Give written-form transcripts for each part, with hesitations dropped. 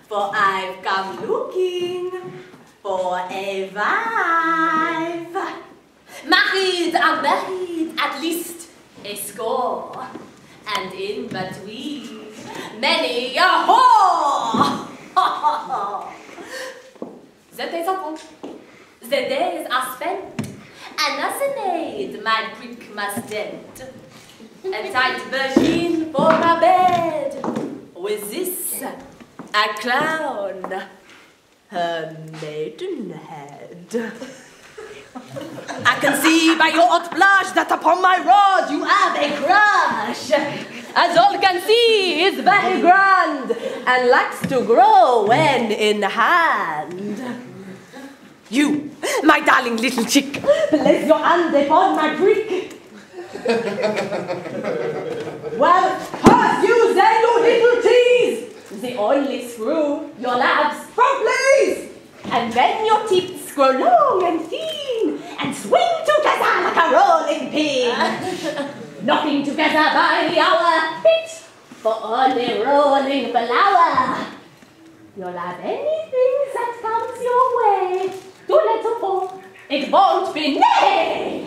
For I've come looking for a wife. Married, unmarried, at least a score. And in between, many a whore. The days are gone. The days are spent. And a serenade my prick must dent. A tight virgin for my bed. With this, a clown, her maidenhead. I can see by your hot blush that upon my rod you have a crush. As all can see, is very grand and likes to grow when in hand. You, my darling little chick, place your hand upon my prick. Well, first you say you little tease. The only screw your labs from please. And then your teeth grow long and thin and swing together like a rolling pin. Knocking together by the hour, fit for only rolling flour. You'll have anything that comes your way. Too little for it won't be nay.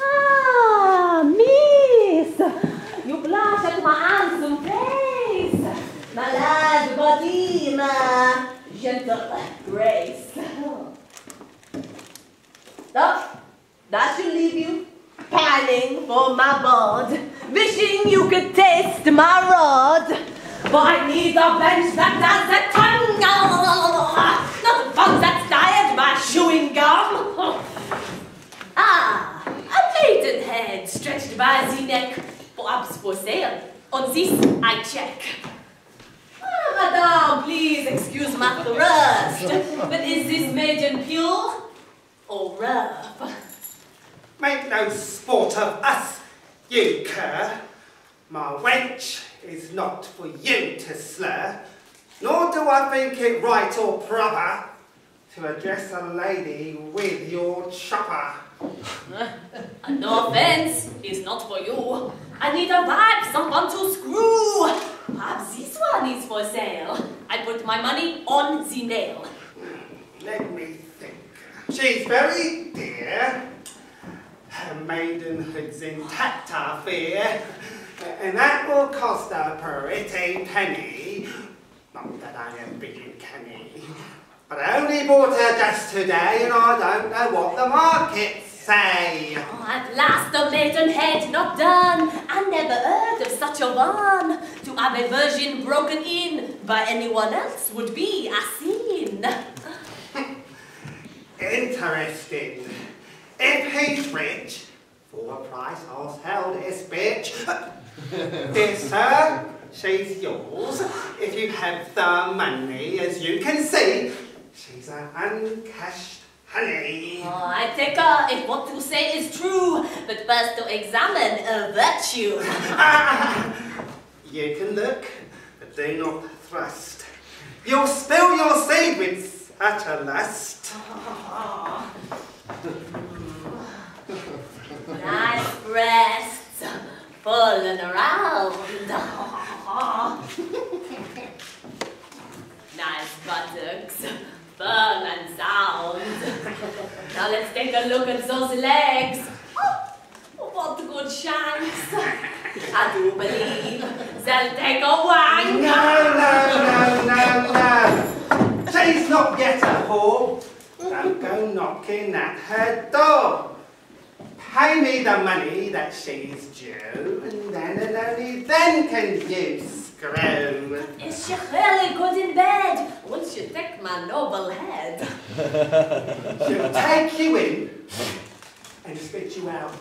Ah, miss, you blush at my handsome face, my large body, my gentle grace. So, that should leave you pining for my bod, wishing you could taste my rod. For I need a bench that does the tongue, not a bug that's tired by chewing gum. Ah, a maidenhead stretched by the neck, perhaps for sale. On this I check. Ah, madame, please excuse my thrust, but is this maiden pure or rough? Make no sport of us, you cur. My wench is not for you to slur, nor do I think it right or proper to address a lady with your chopper. No offense, it's not for you. I need a wife, someone to screw. Perhaps this one is for sale. I put my money on the nail. Let me think. She's very dear. Her maidenhood's intact, I fear. And that will cost a pretty penny. Not that I am being canny. But I only bought her just today, and I don't know what the markets say. Oh, at last a maidenhead not done. I never heard of such a one. To have a virgin broken in by anyone else would be a sin. Interesting. If he's rich, for a price I'll sell this bitch. Dear sir, she's yours. If you have the money, as you can see, she's an uncashed honey. Oh, I take her if what you say is true, but first to examine a virtue. You can look, but do not thrust. You'll spill your seed with such a lust. Nice breasts, full and round. Nice buttocks, firm and sound. Now let's take a look at those legs. Oh, what good shanks. I do believe they'll take a wank. No. She's not yet a whore. Don't go knocking at her door. Pay me the money that she's due, and then and only then can you screw. Is she really good in bed? Won't you take my noble head? She'll take you in and spit you out.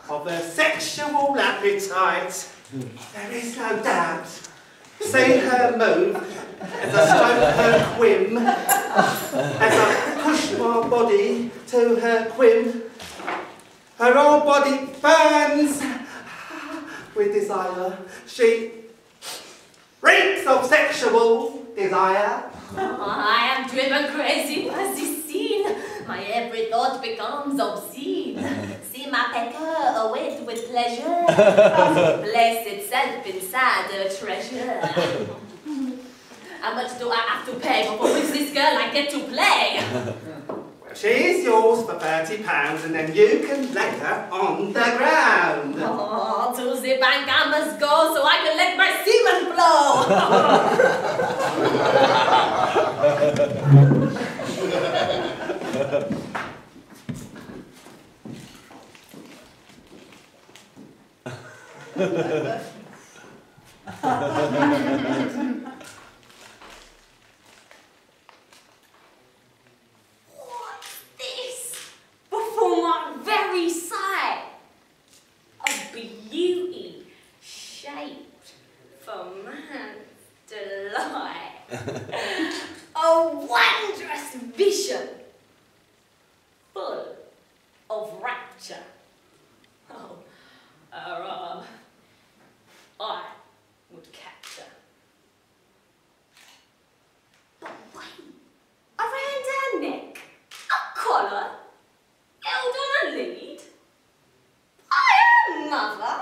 Of her sexual appetite, there is no doubt. See her move as I stroke her quim, as I push my body to her quim. Her whole body burns with desire. She reeks of sexual desire. I am driven crazy by this scene. My every thought becomes obscene. See my pecker await with pleasure. Place itself inside a treasure. How much do I have to pay before with this girl I get to play? Well, she's yours for £30 and then you can lay her on the ground. Oh, to the bank I must go so I can let my semen flow. What's this? Before my very sight, a beauty shaped for man's delight. A wondrous vision, full of rapture. Oh, I would capture. But wait, around her neck, a collar, held on a lead. I am mother.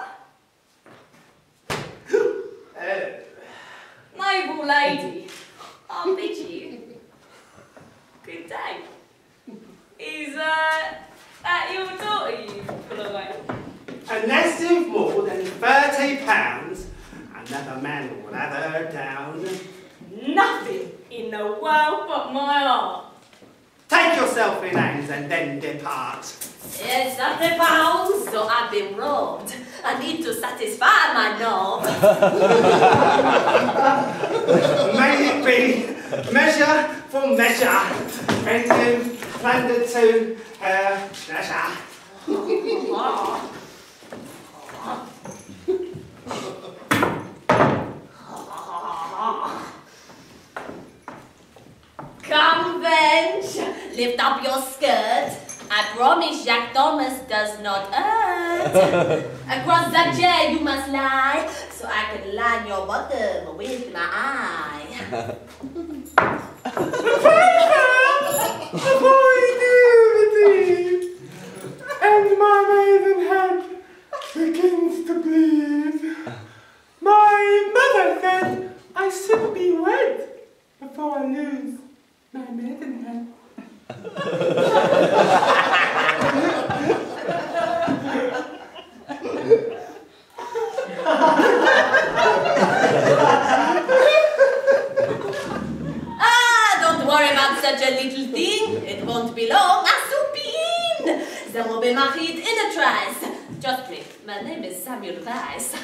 Noble lady, I bid you good day. Is that your daughter you pull away? Unless you've more than £30, another man will have her down. Nothing in the world but my heart. Take yourself in hands and then depart. Yes, £30, so I've been robbed. I need to satisfy my knob. May it be measure for measure, and you planted to her pleasure. Come, bench, lift up your skirt. I promise Jack Thomas does not hurt. Across the chair you must lie, so I can line your bottom with my eye. And my maiden hand begins to bleed. My mother said I should be wed before I lose my maiden hand. Don't worry about such a little thing. It won't be long. I shall be in. They will be married in a trice. Just me. My name is Samuel Weiss.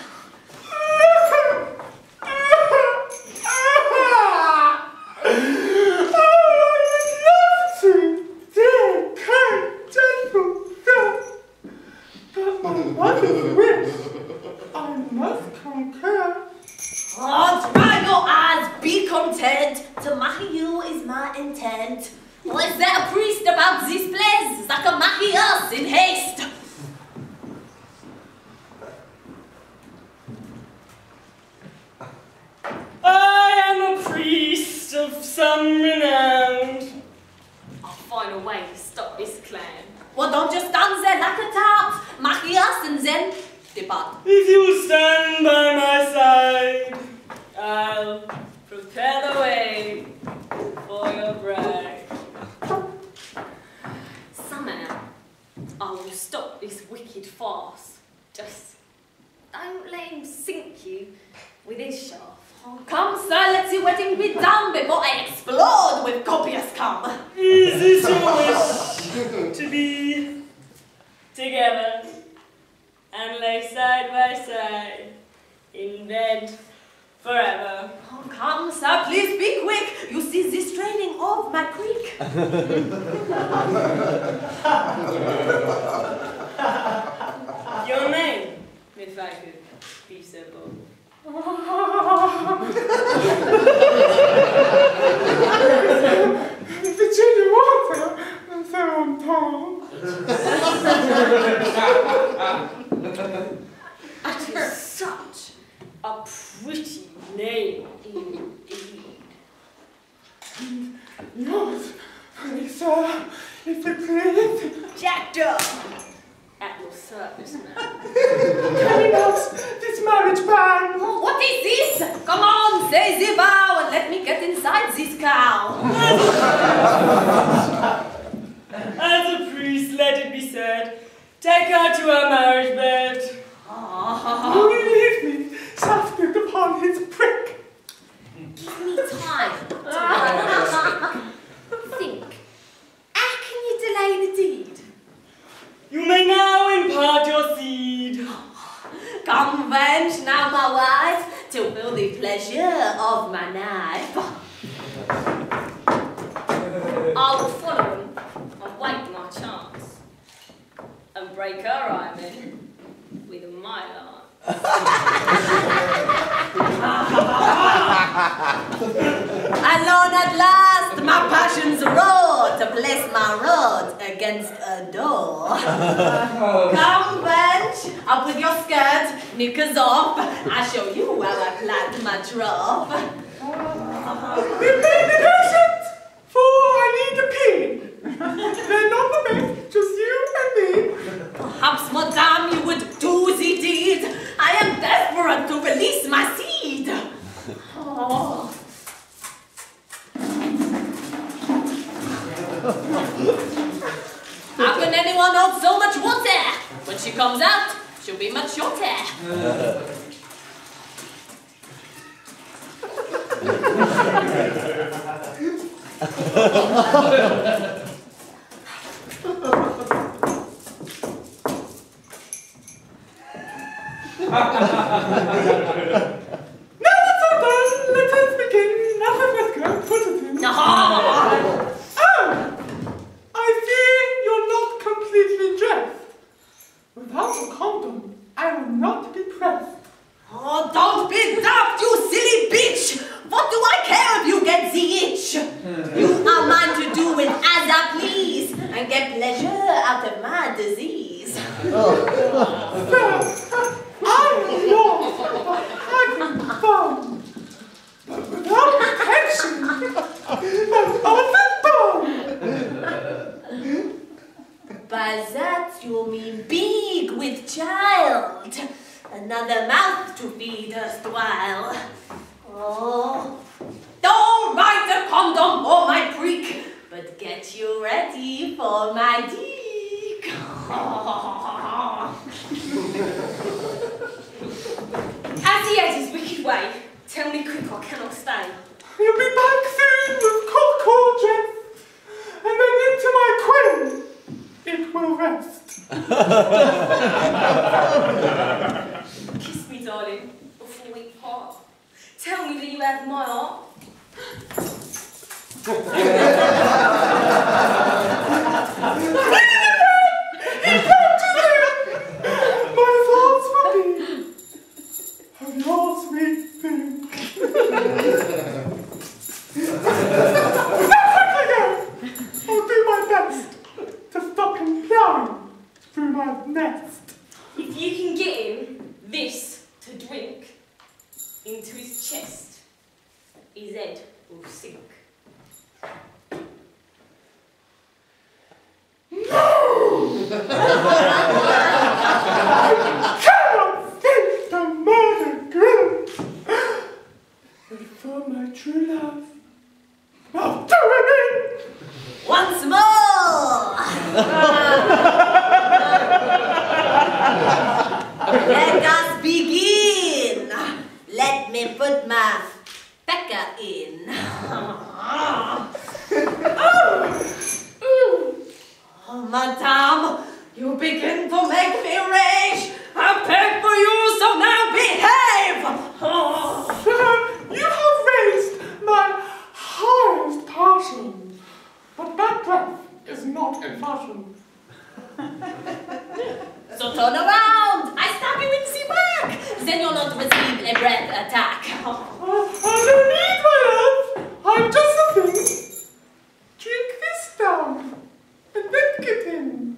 Oh, dry your eyes, be content. To marry you is my intent. Was there a priest about this place that can marry us in haste? I am a priest of some renown. I'll find a way to stop this clan. Well, don't just stand there like a tout. Marry us and then depart. If you'll stand by my side, I'll prepare the way for your bride. Somehow, I will stop this wicked farce. Just don't let him sink you with his shaft. Oh, come, sir, let your wedding be done before I explode with copious cum. Is this your wish to be together and lay side by side in bed forever? Oh, come, sir, please be quick. You see this training of my creek. Your name, if I could be so bold. The chilly water, so I'm told. That is such a pretty name indeed. Yours, please, sir, if you please. Jackdaw! At your service, man. Carrying out this marriage ban. Oh, what is this? Come on, say the vow and let me get inside this cow. As a priest, let it be said, take her to her marriage bed. Will you leave me, shafted upon his prick? Give me time to think. How can you delay the deed? You may now impart your seed. Come, wench, now my wife, to feel the pleasure of my knife. I will follow him and wait my chance. And break her, I mean, with my arm. Alone at last, my passions roar to place my rod against a door. Come, wench, up with your skirt, knickers off. I'll show you how I plant my trough. Remain patient, for I need a pin. They're not the best, just you and me. Perhaps, madame, you would do the deed. I am desperate to release my seed. Oh. How can anyone hold so much water? When she comes out, she'll be much shorter. Now that's all done, let us begin. Nothing but good, put it in. No. Oh! I see you're not completely dressed. Without a condom, I will not be pressed. Oh, don't be daft, you silly bitch! What do I care if you get the itch? You are mine to do with as I please and get pleasure out of my disease. Sir, I am yours for having fun. But without protection, that's all By that you mean big with child, another mouth to feed erstwhile. Oh, don't write a condom for my prick, but get you ready for my dick. As he has his wicked way, tell me quick I cannot stay. You'll be back soon with cold dress, and then into my queen it will rest. Kiss me, darling, before we part. Tell me that you have my heart. My thoughts will be of your sweet thing. I'll do my best to stop him plowing through my nest. If you can get him this to drink into his chest, his head will sink. No! Cannot think the murder grin. But for my true love, I'll do it in. Once more! Let us begin. Let me put my pecker in. Oh, madame, you begin to make me rage. I beg for you, so now behave. Sir, you have raised my highest passion, but that breath is not in fashion. So turn around. I stab you in the back. Then you'll not receive a breath attack. I don't need my love. I'm just a thing. Drink this down, and then get in.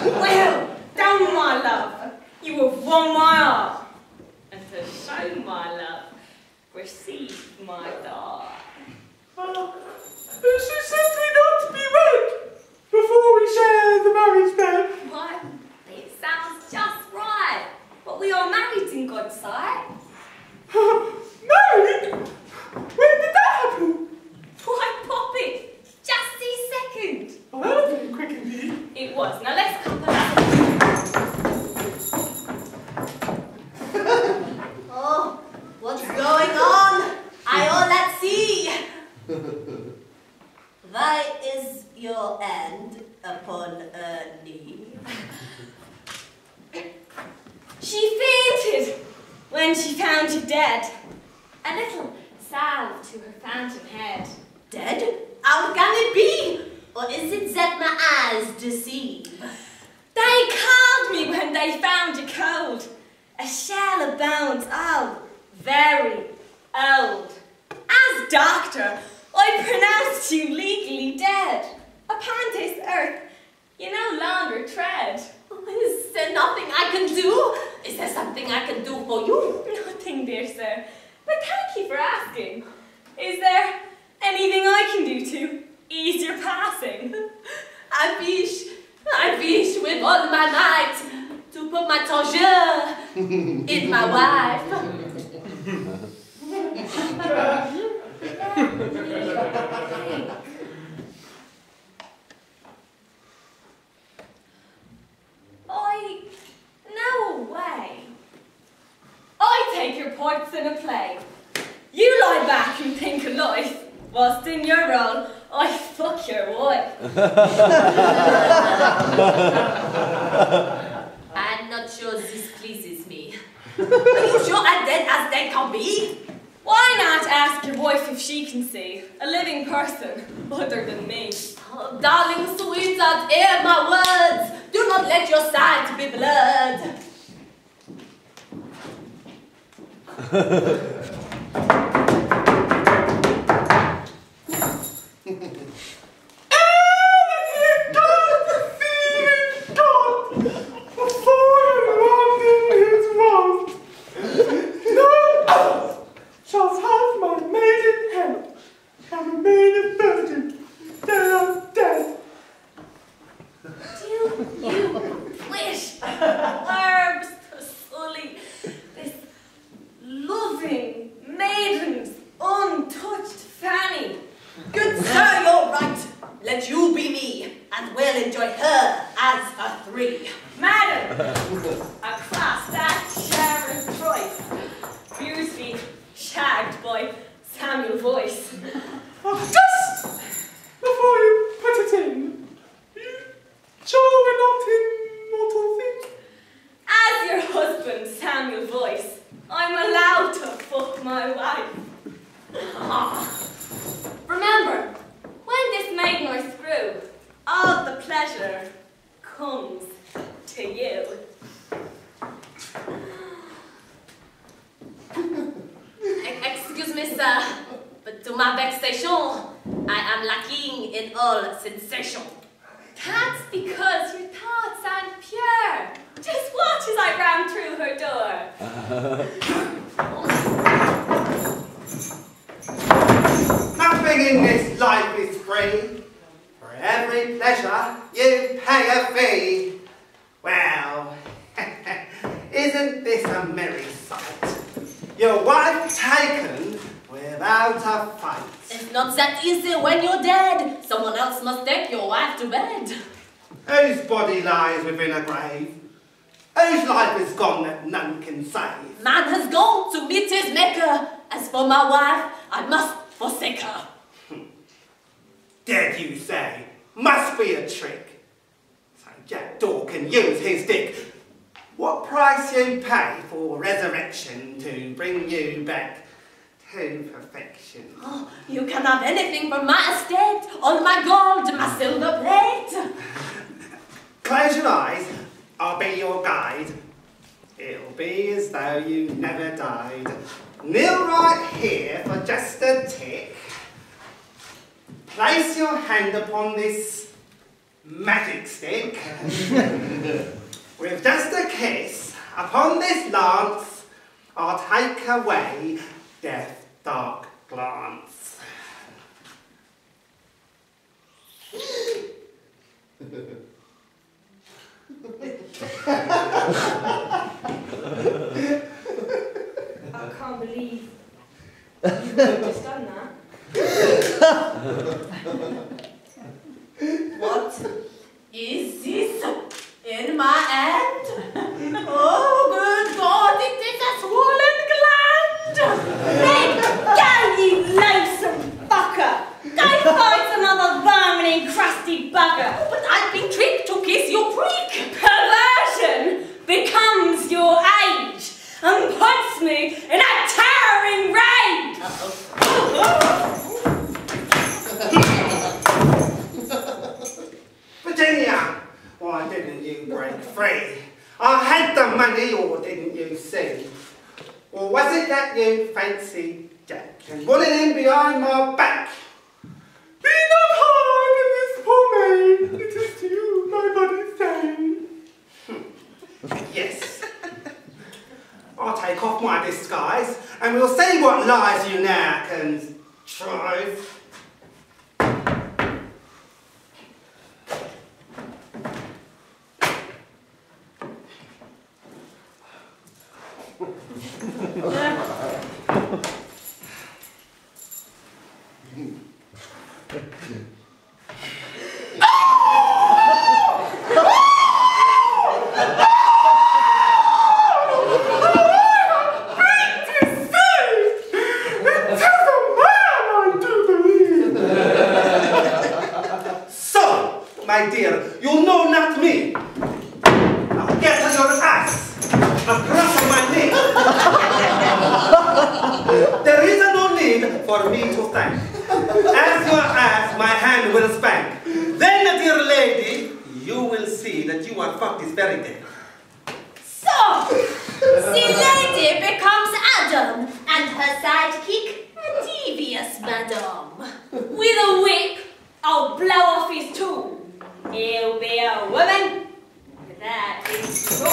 Well, down my love, you have won my heart. And to show my love, receive my dart. She says we not to be wed before we share the marriage bed. Why, it sounds just right. But we are married in God's sight. Married? When did that happen? Why, Poppy, just this second. Oh, that was very quick indeed. It was. Now let's couple up. Oh, what's going on? I all at sea. Why is your hand upon a knee? She fainted when she found you dead. A little salve to her phantom head. Dead? How can it be? Or is it that my eyes deceive? They called me when they found you cold. A shell of bones, oh, very old. As doctor, I pronounced you legally dead. Upon this earth, you no longer tread. Is there nothing I can do? Is there something I can do for you? Nothing, dear sir, but thank you for asking. Is there anything I can do to ease your passing? I wish with all my might to put my tongeur in my wife. No way. I take your parts in a play. You lie back and think of life, whilst in your role, I fuck your wife. I'm not sure this pleases me. Are you sure I'm dead as they can be? Why not ask your wife if she can see a living person other than me? Oh, darling sweetheart, hear my words. Do not let your sight be blurred. My wife, I must forsake her. Dead, you say? Must be a trick. So Jack Daw can use his dick. What price you pay for resurrection to bring you back to perfection? Oh, you can have anything from my estate, all my gold, my silver plate. Close your eyes, I'll be your guide. It'll be as though you never died. Kneel right here for just a tick. Place your hand upon this magic stick. With just a kiss upon this lance, I'll take away death's dark glance. I can't believe you've just done that. What is this in my hand? Oh, good God, it is a swollen gland! Let go, you loathsome fucker! Go find some other vermin encrusted bugger! But I've been tricked to kiss your prick! Perversion becomes your age and puts me in a towering rage! Virginia, why didn't you break free? I had the money, or didn't you see? Or was it that you fancied Jack and wanted him behind my back? Be not hard in this poor maid, it is to you my body's saying. Yes. I'll take off my disguise, and we'll see what lies you now can contrive. My dear, you know not me. Now get on your ass and cross my knee. There is no need for me to thank. As your ass, my hand will spank. Then, dear lady, you will see that you are fucked this very day. So, the lady becomes Adam, and her sidekick, a devious madam. With a whip, I'll blow off his tool. He'll be a woman. That is true.